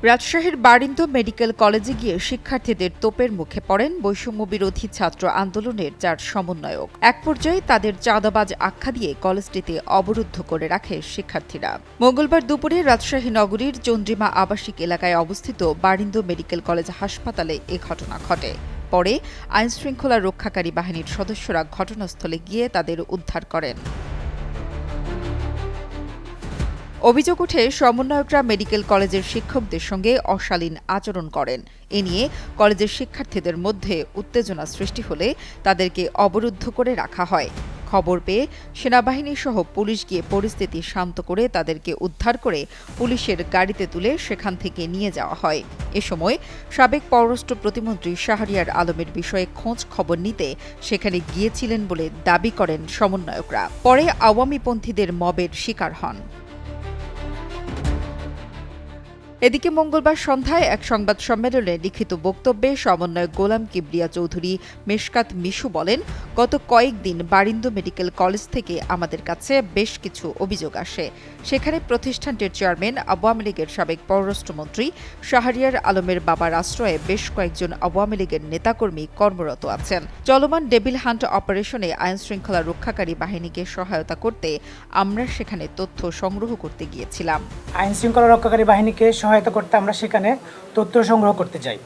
রাজশাহীর বারিন্দ মেডিকেল কলেজে গিয়ে শিক্ষার্থীদের তোপের মুখে পড়েন বৈষম্য বিরোধী ছাত্র আন্দোলনের 4 সমন্বয়ক। এক পর্যায়ে তাদের চাঁদাবাজ আখ্যা দিয়ে কলেজটিতে অবরুদ্ধ করে রাখে শিক্ষার্থীরা। মঙ্গলবার দুপুরে রাজশাহী নগরীর চন্দ্রিমা আবাসিক এলাকায় অবস্থিত বারিন্দ মেডিকেল কলেজ হাসপাতালে এ ঘটনা ঘটে। পরে আইনশৃঙ্খলা রক্ষাকারী বাহিনীর সদস্যরা ঘটনাস্থলে গিয়ে তাদের উদ্ধার করেন। অভিযোগ উঠে সমন্বয়করা মেডিকেল কলেজের শিক্ষকদের সঙ্গে অশালীন আচরণ করেন। এ নিয়ে কলেজের শিক্ষার্থীদের মধ্যে উত্তেজনা সৃষ্টি হলে তাদেরকে অবরুদ্ধ করে রাখা হয়। খবর পেয়ে সেনাবাহিনী সহ পুলিশ গিয়ে পরিস্থিতি শান্ত করে তাদেরকে উদ্ধার করে পুলিশের গাড়িতে তুলে সেখান থেকে নিয়ে যাওয়া হয়। এ সময় সাবেক পররাষ্ট্র প্রতিমন্ত্রী শাহরিয়ার আলমের বিষয়ে খোঁজ খবর নিতে সেখানে গিয়েছিলেন বলে দাবি করেন সমন্বয়করা। পরে আওয়ামীপন্থীদের মবের শিকার হন। এদিকে মঙ্গলবার সন্ধ্যায় এক সংবাদ সম্মেলনে লিখিত বক্তব্যে সমন্বয়ক গোলাম কিবরিয়া চৌধুরী মেশকাত মিশু বলেন, গত কয়েকদিন বারিন্দ মেডিকেল কলেজ থেকে আমাদের কাছে বেশ কিছু অভিযোগ আসে। সেখানে প্রতিষ্ঠানটির চেয়ারম্যান আওয়ামী লীগের সাবেক পররাষ্ট্রমন্ত্রী শাহরিয়ার আলমের বাবার আশ্রয়ে বেশ কয়েকজন আওয়ামী লীগের নেতাকর্মী কর্মরত আছেন। চলমান ডেভিল হান্ট অপারেশনে আইনশৃঙ্খলা রক্ষাকারী বাহিনীকে সহায়তা করতে আমরা সেখানে তথ্য সংগ্রহ করতে গিয়েছিলাম। আইনশৃঙ্খলা রক্ষাকারী বাহিনীকে সহায়তা করতে আমরা সেখানে তথ্য সংগ্রহ করতে যাই।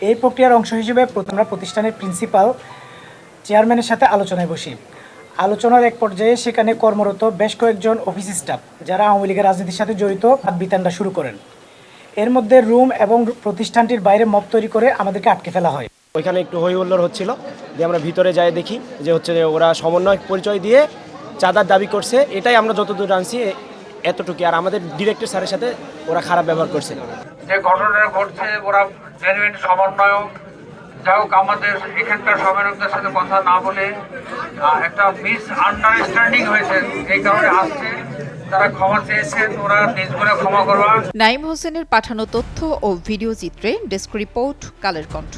এই প্রক্রিয়ার অংশ হিসেবে আমরা প্রতিষ্ঠানের প্রিন্সিপাল চেয়ারম্যানের সাথে আলোচনায় বসি। আলোচনার এক পর্যায়ে সেখানে কর্মরত বেশ কয়েকজন অফিস স্টাফ যারা আওয়ামী লীগের রাজনীতির সাথে জড়িত বিতানটা শুরু করেন। এর মধ্যে রুম এবং প্রতিষ্ঠানটির বাইরে মব তৈরি করে আমাদেরকে আটকে ফেলা হয়। ওইখানে একটু হই হুল্লোড় হচ্ছিল, যে আমরা ভিতরে যাই দেখি যে ওরা সমন্বয় পরিচয় দিয়ে চাঁদার দাবি করছে। এটাই আমরা যতদূর জানছি এতটুকু। আর আমাদের ডিরেক্টর স্যারের সাথে ওরা খারাপ ব্যবহার করছে। যে ঘটনাটা ঘটছে ওরা জেনুইন সমন্বয়ক। যাই হোক, আমাদের এখানকার সমন্বয়কদের সাথে কথা না বলে একটা মিস আন্ডারস্ট্যান্ডিং হয়েছে, এই কারণে আসছে। তারা ক্ষমা চেয়েছেন, ওরা নিজ করে ক্ষমা করবা। নাইম হোসেনের পাঠানো তথ্য ও ভিডিও চিত্রে ডেস্ক রিপোর্ট, কালের কণ্ঠ।